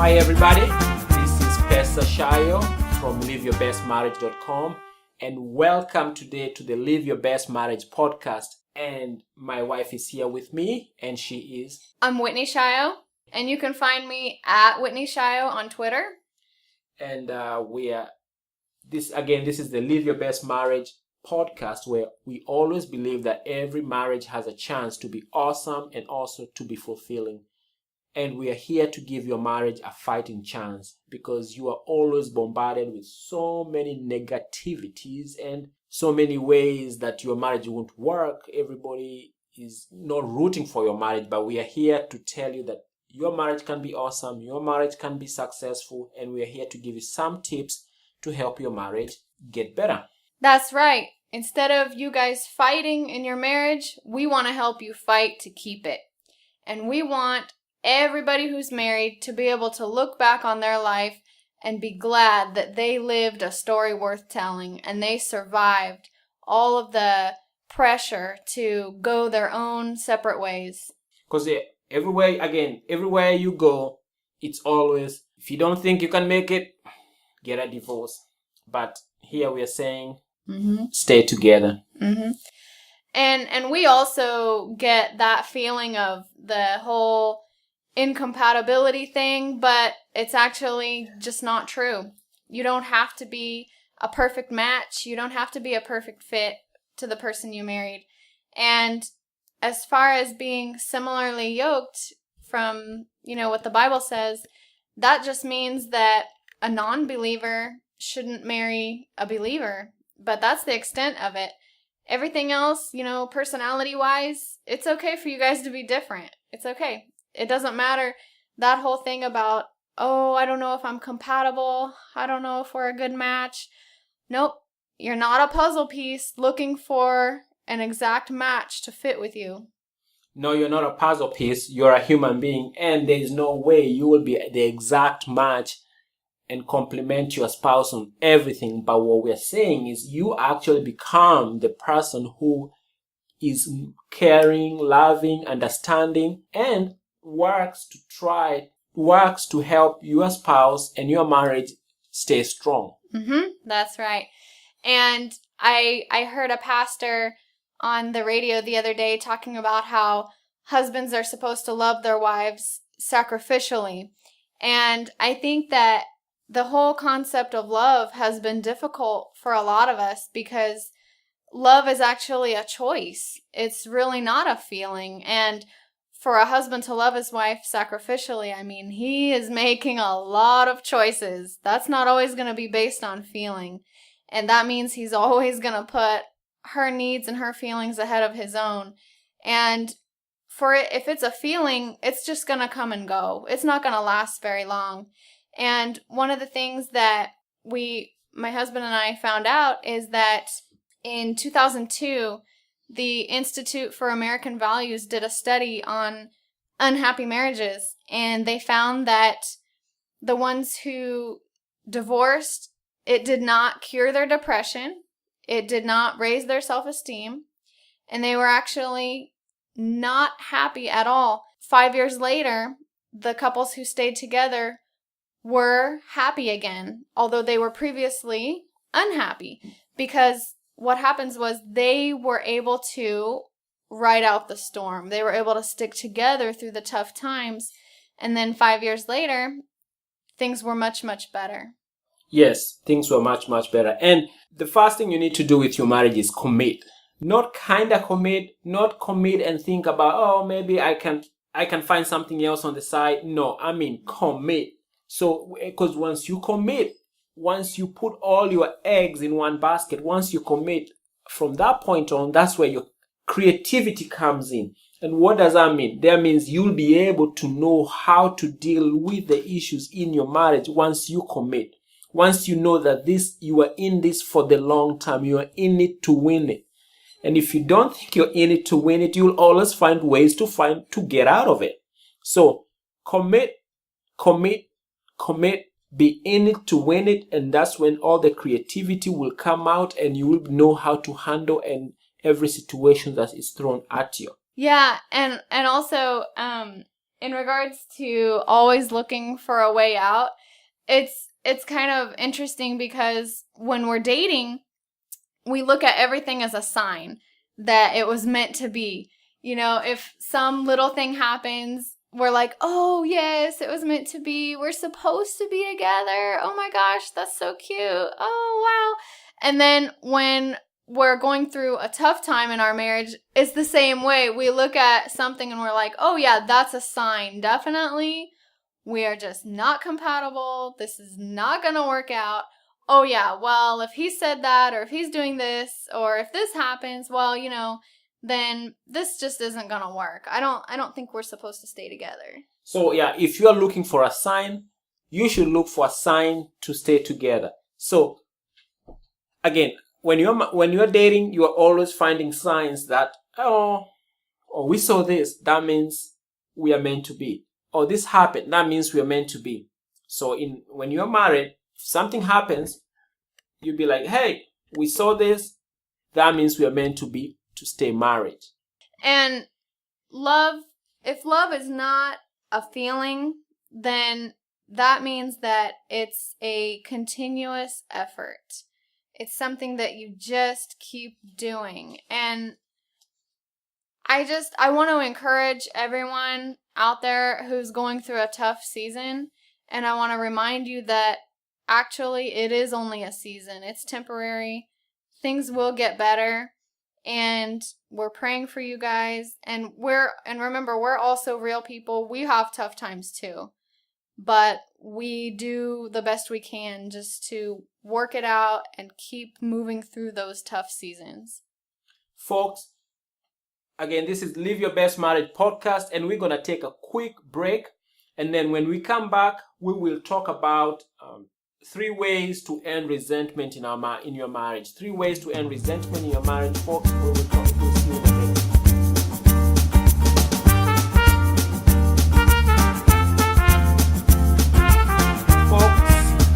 Hi everybody, this is Pesa Shayo from liveyourbestmarriage.com and welcome today to the Live Your Best Marriage podcast. And my wife is here with me and she is... I'm Whitney Shayo and you can find me at Whitney Shayo on Twitter. And this is the Live Your Best Marriage podcast where we always believe that every marriage has a chance to be awesome and also to be fulfilling. And we are here to give your marriage a fighting chance because you are always bombarded with so many negativities and so many ways that your marriage won't work. Everybody is not rooting for your marriage, but we are here to tell you that your marriage can be awesome, your marriage can be successful, and we are here to give you some tips to help your marriage get better. That's right. Instead of you guys fighting in your marriage, we want to help you fight to keep it. And we want everybody who's married to be able to look back on their life and be glad that they lived a story worth telling and they survived all of the pressure to go their own separate ways. Because everywhere you go, it's always, if you don't think you can make it, get a divorce. But here we are saying, stay together. Mm-hmm. And we also get that feeling of the whole incompatibility thing, but it's actually just not true. You don't have to be a perfect match. You don't have to be a perfect fit to the person you married. And as far as being similarly yoked from, what the Bible says, that just means that a non-believer shouldn't marry a believer. But that's the extent of it. Everything else, personality-wise, it's okay for you guys to be different. It's okay. It doesn't matter that whole thing about, I don't know if I'm compatible. I don't know if we're a good match. Nope. You're not a puzzle piece looking for an exact match to fit with you. No, you're not a puzzle piece. You're a human being. And there is no way you will be the exact match and complement your spouse on everything. But what we're saying is you actually become the person who is caring, loving, understanding, and works to help your spouse and your marriage stay strong. That's right. And I heard a pastor on the radio the other day talking about how husbands are supposed to love their wives sacrificially. And I think that the whole concept of love has been difficult for a lot of us because love is actually a choice. It's really not a feeling. And for a husband to love his wife sacrificially, he is making a lot of choices. That's not always going to be based on feeling. And that means he's always going to put her needs and her feelings ahead of his own. And if it's a feeling, it's just going to come and go. It's not going to last very long. And one of the things that my husband and I found out is that in 2002, the Institute for American Values did a study on unhappy marriages, and they found that the ones who divorced, it did not cure their depression, it did not raise their self-esteem, and they were actually not happy at all. 5 years later, the couples who stayed together were happy again, although they were previously unhappy, because what happens was they were able to ride out the storm. They were able to stick together through the tough times. And then 5 years later, things were much, much better. Yes, things were much, much better. And the first thing you need to do with your marriage is commit. Not kind of commit, not commit and think about, maybe I can find something else on the side. No, commit. So, because once you commit, once you put all your eggs in one basket, once you commit, from that point on, that's where your creativity comes in. And what does that mean? That means you'll be able to know how to deal with the issues in your marriage once you commit. Once you know that you are in this for the long term, you are in it to win it. And if you don't think you're in it to win it, you'll always find ways to get out of it. So commit, be in it to win it, and that's when all the creativity will come out and you will know how to handle every situation that is thrown at you. Yeah, and also in regards to always looking for a way out, it's kind of interesting because when we're dating, we look at everything as a sign that it was meant to be. You know, if some little thing happens, we're like, oh, yes, it was meant to be. We're supposed to be together. Oh, my gosh, that's so cute. Oh, wow. And then when we're going through a tough time in our marriage, it's the same way. We look at something and we're like, oh, yeah, that's a sign. Definitely. We are just not compatible. This is not going to work out. Oh, yeah, well, if he said that, or if he's doing this, or if this happens, well, you know, then this just isn't going to work. I don't think we're supposed to stay together. So yeah, if you are looking for a sign, you should look for a sign to stay together. So again, when you're dating, you are always finding signs that, oh, we saw this, that means we are meant to be. Or this happened, that means we are meant to be. So when you're married, if something happens, you'll be like, hey, we saw this, that means we are meant to be, to stay married. And if love is not a feeling, then that means that it's a continuous effort. It's something that you just keep doing. And I want to encourage everyone out there who's going through a tough season. And I want to remind you that actually it is only a season. It's temporary. Things will get better. And we're praying for you guys. And remember, we're also real people. We have tough times too. But we do the best we can just to work it out and keep moving through those tough seasons. Folks, again, this is Live Your Best Marriage podcast, and we're going to take a quick break. And then when we come back, we will talk about 3 ways to end resentment in your marriage. 3 ways to end resentment in your marriage, folks. We'll see you in a minute. Folks,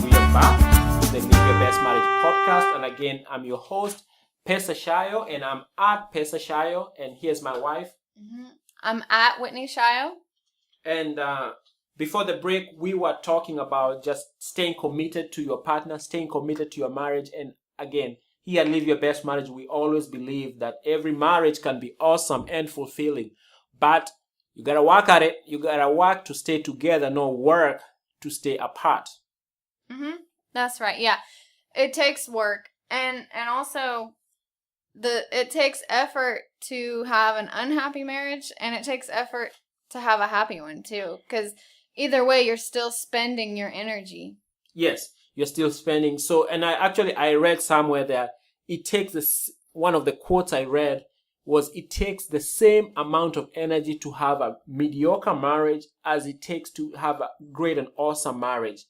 we are back to the Live Your Best Marriage podcast. And again, I'm your host, Pesa Shayo, and I'm at Pesa Shayo. And here's my wife. Mm-hmm. I'm at Whitney Shayo. And before the break, we were talking about just staying committed to your partner, staying committed to your marriage. And again, here at Live Your Best Marriage, we always believe that every marriage can be awesome and fulfilling. But you got to work at it. You got to work to stay together, not work to stay apart. Mm-hmm. That's right. Yeah. It takes work. And also, it takes effort to have an unhappy marriage, and it takes effort to have a happy one too. Because either way, you're still spending your energy. Yes, you're still spending. So, and I read somewhere that it takes one of the quotes I read was it takes the same amount of energy to have a mediocre marriage as it takes to have a great and awesome marriage.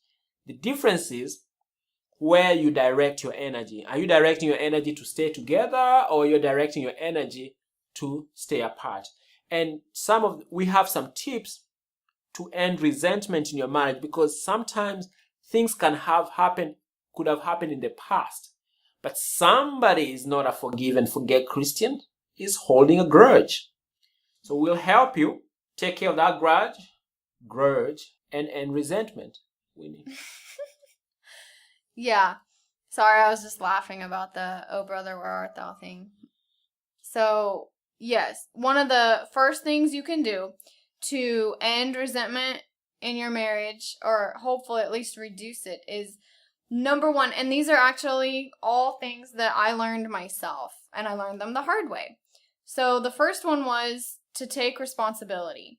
The difference is where you direct your energy. Are you directing your energy to stay together, or you're directing your energy to stay apart? And we have some tips to end resentment in your marriage, because sometimes things could have happened in the past, but somebody is not a forgive and forget Christian, is holding a grudge. So we'll help you take care of that grudge, and end resentment. Winnie. Yeah. Sorry, I was just laughing about the "Oh brother, where art thou" thing. So, yes, one of the first things you can do to end resentment in your marriage, or hopefully at least reduce it, is number 1, and these are actually all things that I learned myself, and I learned them the hard way. So the first one was to take responsibility.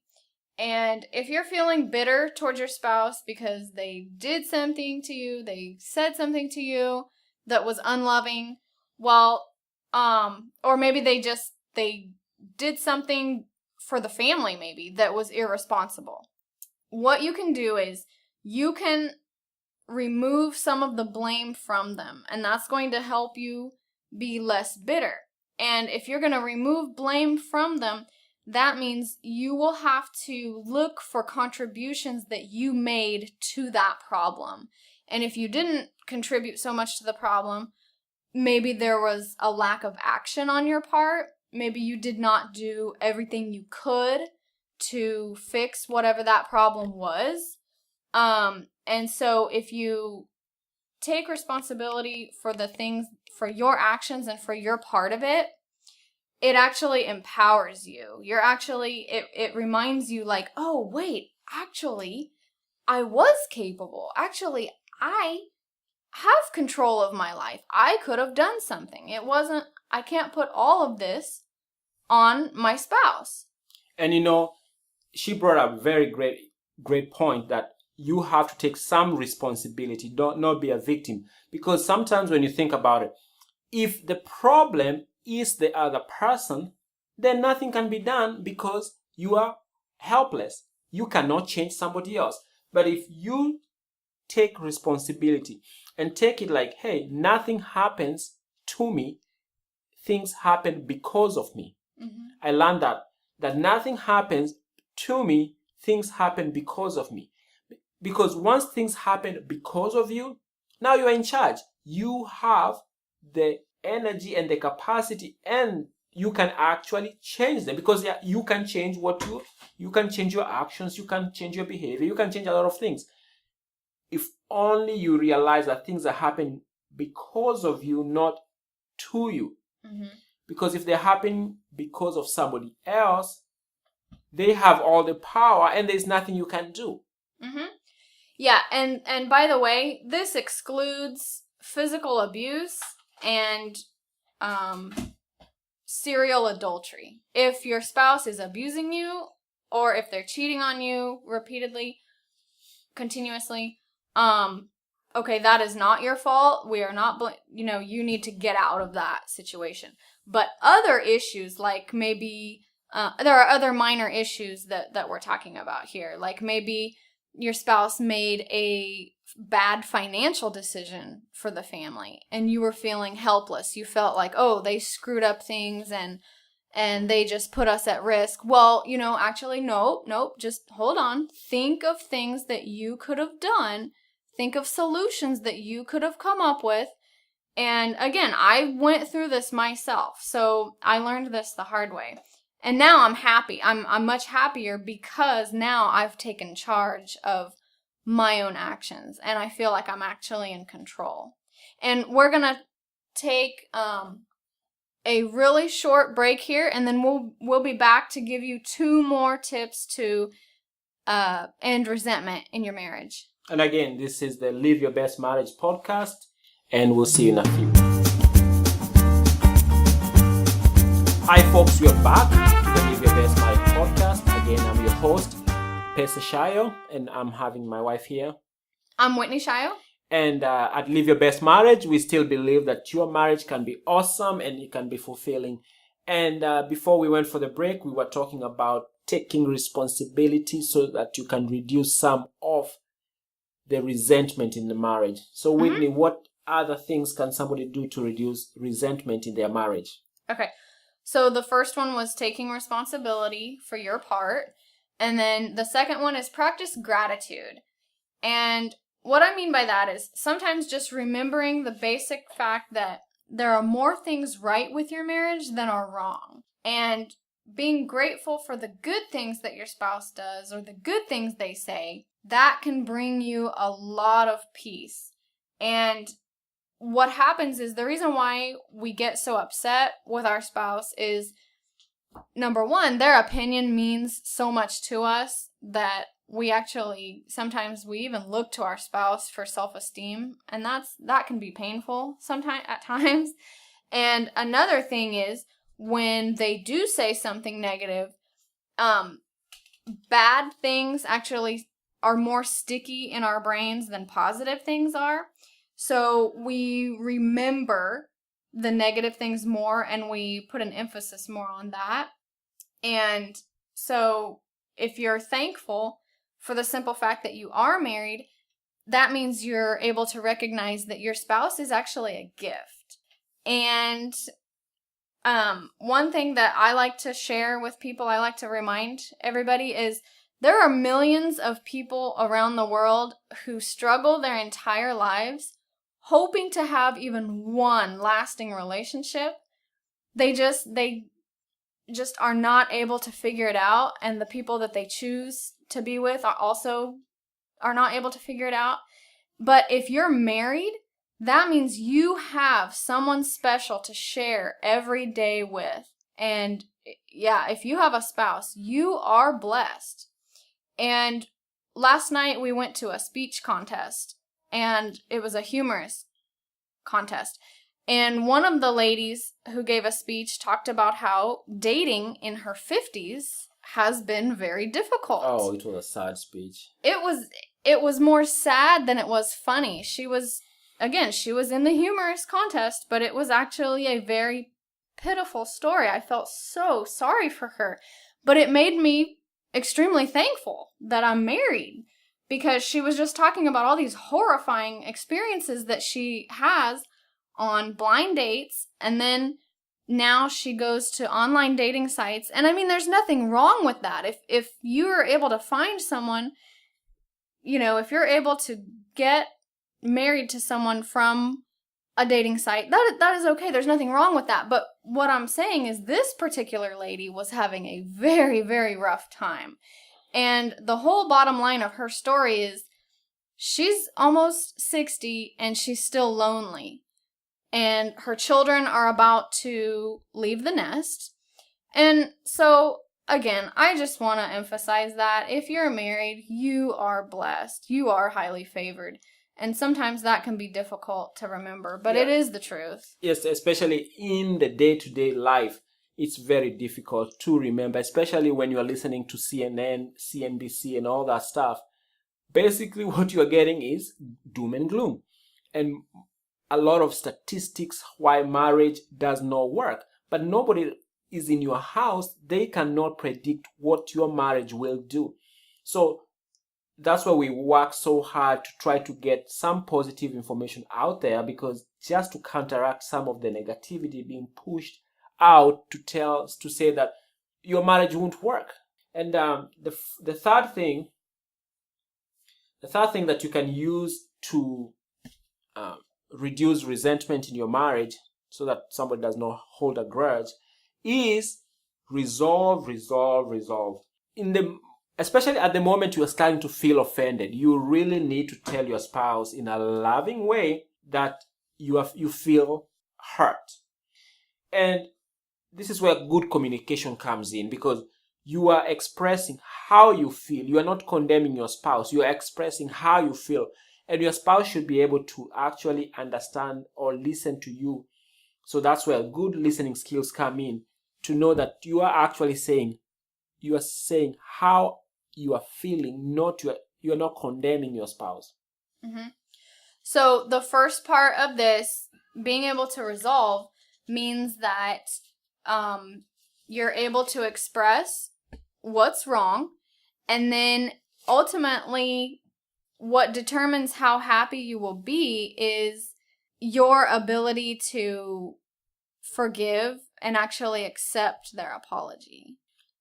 And if you're feeling bitter towards your spouse because they did something to you, they said something to you that was unloving, well, or maybe they did something for the family maybe that was irresponsible. What you can do is you can remove some of the blame from them, and that's going to help you be less bitter. And if you're going to remove blame from them, that means you will have to look for contributions that you made to that problem. And if you didn't contribute so much to the problem, maybe there was a lack of action on your part. Maybe you did not do everything you could to fix whatever that problem was. And so if you take responsibility for the things, for your actions and for your part of it, it actually empowers you. You're actually, it reminds you like, oh, wait, actually, I was capable. Actually, I have control of my life. I could have done something. I can't put all of this on my spouse. And she brought up a very great point that you have to take some responsibility, not be a victim. Because sometimes when you think about it, if the problem is the other person, then nothing can be done because you are helpless. You cannot change somebody else. But if you take responsibility and take it like, hey, nothing happens to me, things happen because of me. Mm-hmm. I learned that nothing happens to me, things happen because of me. Because once things happen because of you, now you are in charge. You have the energy and the capacity, and you can actually change them, because you can change you can change your actions, you can change your behavior, you can change a lot of things. If only you realize that things are happening because of you, not to you. Mm-hmm. Because if they happen because of somebody else, they have all the power and there's nothing you can do. Mm-hmm. Yeah, and by the way, this excludes physical abuse and serial adultery. If your spouse is abusing you, or if they're cheating on you repeatedly, continuously, okay, that is not your fault. We are not, you need to get out of that situation. But other issues, like maybe, there are other minor issues that we're talking about here. Like maybe your spouse made a bad financial decision for the family and you were feeling helpless. You felt like, oh, they screwed up things and they just put us at risk. Well, actually, nope, just hold on. Think of things that you could have done. Think of solutions that you could have come up with. And again, I went through this myself, so I learned this the hard way. And now I'm happy. I'm much happier because now I've taken charge of my own actions and I feel like I'm actually in control. And we're going to take a really short break here, and then we'll be back to give you 2 more tips to end resentment in your marriage. And again, this is the Live Your Best Marriage podcast, and we'll see you in a few. Hi folks, we are back to the Live Your Best Marriage podcast. Again, I'm your host, Pesa Shayo, and I'm having my wife here. I'm Whitney Shayo. And at Live Your Best Marriage, we still believe that your marriage can be awesome and it can be fulfilling. And before we went for the break, we were talking about taking responsibility so that you can reduce some of the resentment in the marriage. So Whitney, what other things can somebody do to reduce resentment in their marriage? Okay. So the first one was taking responsibility for your part. And then the second one is practice gratitude. And what I mean by that is sometimes just remembering the basic fact that there are more things right with your marriage than are wrong. And being grateful for the good things that your spouse does or the good things they say, that can bring you a lot of peace. And what happens is the reason why we get so upset with our spouse is, number one, their opinion means so much to us that we actually, sometimes we even look to our spouse for self-esteem, and that can be painful sometimes at times. And another thing is when they do say something negative, bad things actually are more sticky in our brains than positive things are. So we remember the negative things more and we put an emphasis more on that. And so if you're thankful for the simple fact that you are married, that means you're able to recognize that your spouse is actually a gift. And one thing that I like to share with people, I like to remind everybody is there are millions of people around the world who struggle their entire lives hoping to have even one lasting relationship. They just are not able to figure it out, and the people that they choose to be with are not able to figure it out. But if you're married, that means you have someone special to share every day with. And yeah, if you have a spouse, you are blessed. And last night we went to a speech contest, and it was a humorous contest. And one of the ladies who gave a speech talked about how dating in her 50s has been very difficult. Oh, it was a sad speech. It was more sad than it was funny. She was in the humorous contest, but it was actually a very pitiful story. I felt so sorry for her, but it made me extremely thankful that I'm married, because she was just talking about all these horrifying experiences that she has on blind dates, and then now she goes to online dating sites. And I mean, there's nothing wrong with that. If you're able to find someone, if you're able to get married to someone from a dating site, that is okay. There's nothing wrong with that. But what I'm saying is this particular lady was having a very, very rough time. And the whole bottom line of her story is she's almost 60 and she's still lonely. And her children are about to leave the nest. And so, again, I just want to emphasize that if you're married, you are blessed. You are highly favored. And sometimes that can be difficult to remember, but it is the truth. Yes, especially in the day-to-day life, it's very difficult to remember, especially when you're listening to CNN, CNBC, and all that stuff. Basically, what you're getting is doom and gloom. And a lot of statistics why marriage does not work. But nobody is in your house. They cannot predict what your marriage will do. So that's why we work so hard to try to get some positive information out there, because just to counteract some of the negativity being pushed out to say that your marriage won't work. And the third thing that you can use to reduce resentment in your marriage so that somebody does not hold a grudge is resolve. Especially at the moment you are starting to feel offended, you really need to tell your spouse in a loving way that you feel hurt. And this is where good communication comes in, because you are expressing how you feel. You are not condemning your spouse. You are expressing how you feel. And your spouse should be able to actually understand or listen to you. So that's where good listening skills come in, to know that you are actually saying how you are feeling, you are not condemning your spouse. Mm-hmm. So the first part of this, being able to resolve, means that you're able to express what's wrong, and then ultimately what determines how happy you will be is your ability to forgive and actually accept their apology.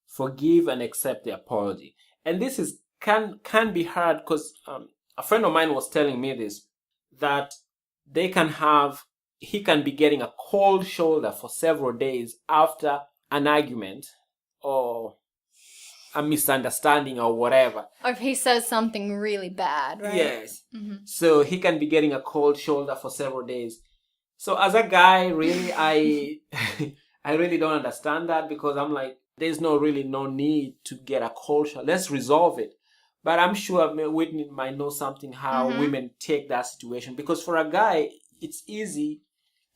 Forgive and accept the apology. And this can be hard, because a friend of mine was telling me this, that he can be getting a cold shoulder for several days after an argument or a misunderstanding or whatever. Or if he says something really bad, right? Yes. Mm-hmm. So he can be getting a cold shoulder for several days. So as a guy, really, I really don't understand that, because I'm like, there's no need to get a cold shoulder. Let's resolve it. But I'm sure Whitney might know something how women take that situation. Because for a guy, it's easy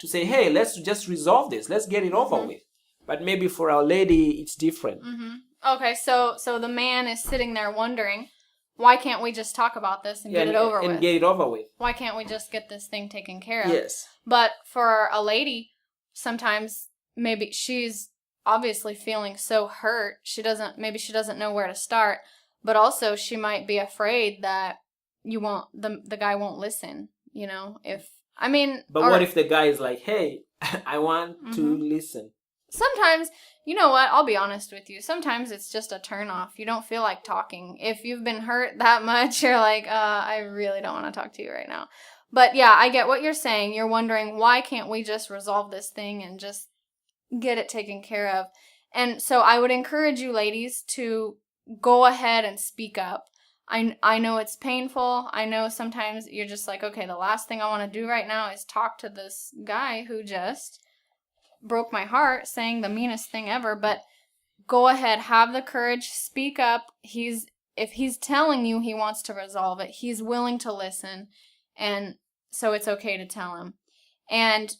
to say, hey, let's just resolve this. Let's get it over with. But maybe for a lady, it's different. Mm-hmm. Okay, so the man is sitting there wondering, why can't we just talk about this and get it over with? And get it over with. Why can't we just get this thing taken care of? Yes. But for a lady, sometimes maybe she's obviously feeling so hurt, she doesn't know where to start, but also she might be afraid that the guy won't listen, What if the guy is like, hey, I want to listen? Sometimes, you know what, I'll be honest with you, sometimes it's just a turn off. You don't feel like talking. If you've been hurt that much, you're like, I really don't want to talk to you right now. But yeah, I get what you're saying. You're wondering, why can't we just resolve this thing and just get it taken care of? And so I would encourage you ladies to go ahead and speak up. I know it's painful. I know sometimes you're just like, okay, the last thing I want to do right now is talk to this guy who just broke my heart saying the meanest thing ever. But go ahead, have the courage, speak up. If he's telling you he wants to resolve it, he's willing to listen. And so it's okay to tell him. And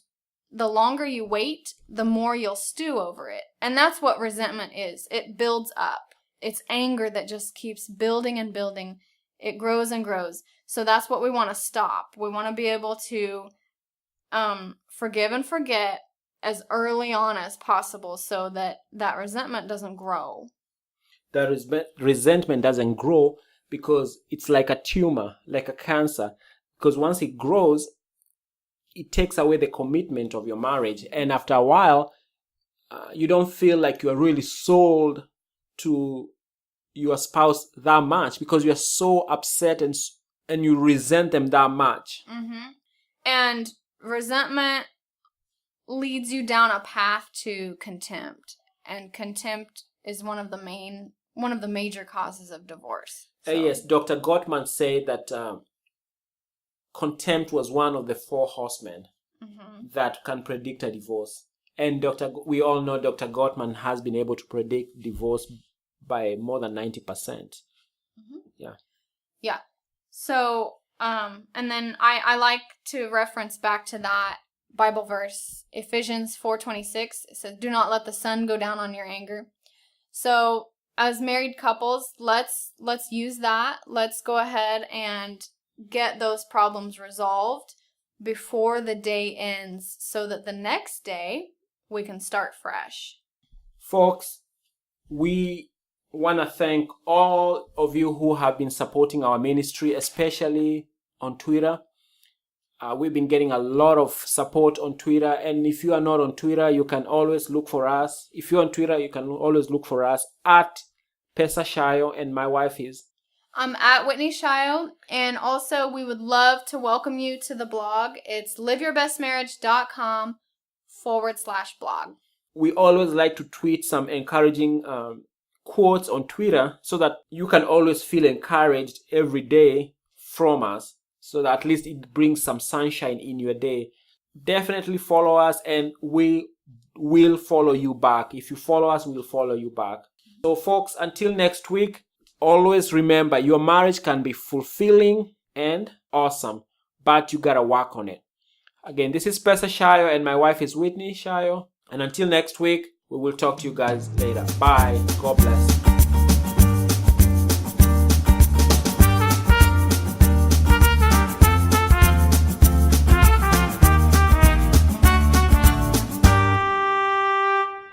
the longer you wait, the more you'll stew over it. And that's what resentment is. It builds up. It's anger that just keeps building and building. It grows and grows. So that's what we want to stop. We want to be able to forgive and forget as early on as possible so that that resentment doesn't grow. That resentment doesn't grow because it's like a tumor, like a cancer. Because once it grows, it takes away the commitment of your marriage. And after a while, you don't feel like you're really sold to your spouse that much because you're so upset and you resent them that much. Mm-hmm. And resentment leads you down a path to contempt. And contempt is one of the major causes of divorce. So. Yes, Dr. Gottman said that contempt was one of the 4 horsemen that can predict a divorce. And we all know Dr. Gottman has been able to predict divorce by more than 90%. Yeah. So, and then I like to reference back to that Bible verse, Ephesians 4:26. It says, "Do not let the sun go down on your anger." So, as married couples, let's use that. Let's go ahead and get those problems resolved before the day ends so that the next day we can start fresh. Folks, we want to thank all of you who have been supporting our ministry, especially on Twitter. We've been getting a lot of support on Twitter, and if you are not on Twitter, you can always look for us. If you're on Twitter, you can always look for us at Pesa Shayo, and my wife is... I'm at Whitney Shayo, and also we would love to welcome you to the blog. It's liveyourbestmarriage.com/blog. We always like to tweet some encouraging quotes on Twitter so that you can always feel encouraged every day from us, so that at least it brings some sunshine in your day. Definitely follow us and we will follow you back. If you follow us, we'll follow you back. So folks, until next week, always remember your marriage can be fulfilling and awesome, but you gotta work on it. Again, this is Pesa Shayo and my wife is Whitney Shayo. And until next week, we will talk to you guys later. Bye. God bless.